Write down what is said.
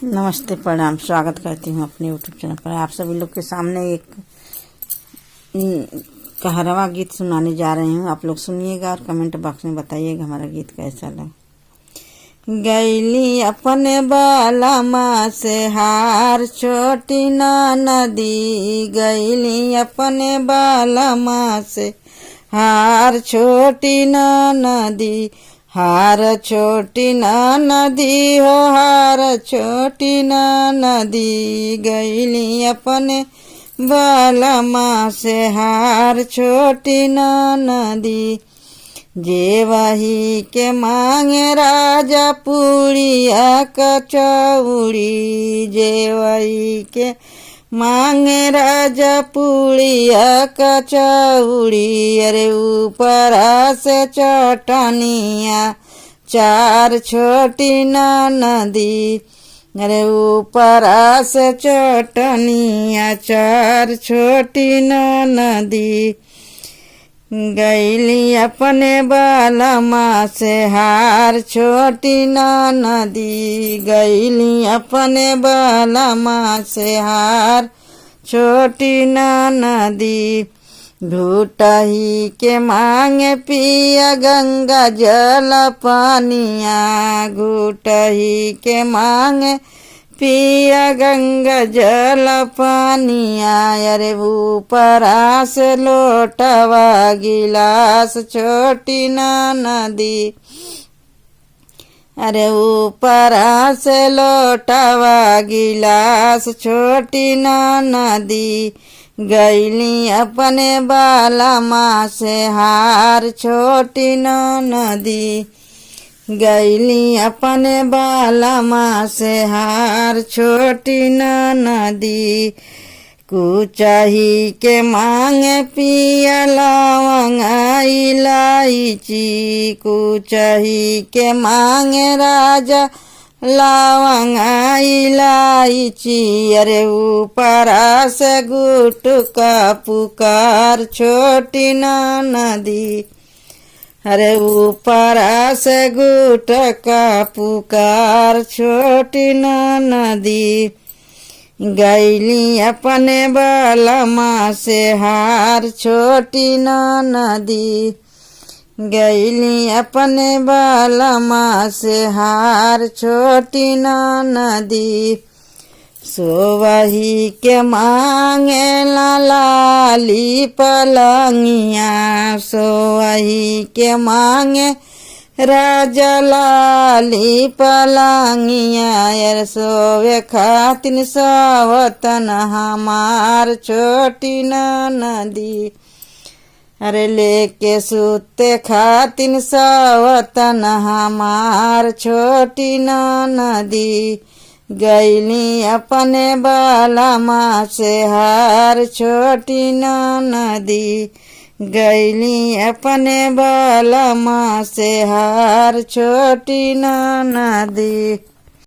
नमस्ते, प्रणाम। स्वागत करती हूँ अपने यूट्यूब चैनल पर। आप सभी लोग के सामने एक कहरवा गीत सुनाने जा रही हूँ। आप लोग सुनिएगा और कमेंट बॉक्स में बताइएगा हमारा गीत कैसा लगा। गैली अपने बालमा से हार छोटी ना नदी, गैली अपने बालमा से हार छोटी ना नदी, हार छोटी ना नदी हो, हार छोटी ना नदी, गैली अपने बालमा से हार छोटी ना नदी। जे वही के मांगे राजा पूड़िया कचौड़ी, जे वही के मांगे राजा पूड़िया कचौड़ी, अरे ऊपर से चटनिया चार छोटी ना नदी, अरे ऊपर से चटनिया चार छोटी ना नदी। गैली अपने बालमा से हार छोटी ना नदी, गैली अपने बालमा से हार छोटी ना नदी। घूटही के मांगे पिया गंगा जल पानिया, घूटही के मांगे पिया गंगा जल पानिया, अरे ऊपर से लोटवा गिलास छोटी ना नदी, अरे ऊपर से लोटवा गिलास छोटी ना नदी। गैली अपने बालमा से हार छोटी ना नदी, गैली अपने बालमा से हार छोटी ना नदी। कुचही के मांगे पिया लवंग इलायची, कुचही के मांगे राजा लवंग इलायची, अरे ऊपर से गुटका पुकार छोटी ना नदी, अरे ऊपर से गुटका पुकार छोटी ना नदी। गैली अपने बालमा से हार छोटी ना नदी, गैली अपने बालमा से हार छोटी ना नदी। सोवही के मांगे लाली पलंगिया, सोवही के मांगे राजा लाली पलंगिया, यार सोवे खातिन सवतन हमार छोटी ना नदी, अरे लेके सुते खातिन सवतन हमार छोटी ना नदी। गैली अपने बालमा से हार छोटी ना नदी, गैली अपने बालमा से हार छोटी ना नदी।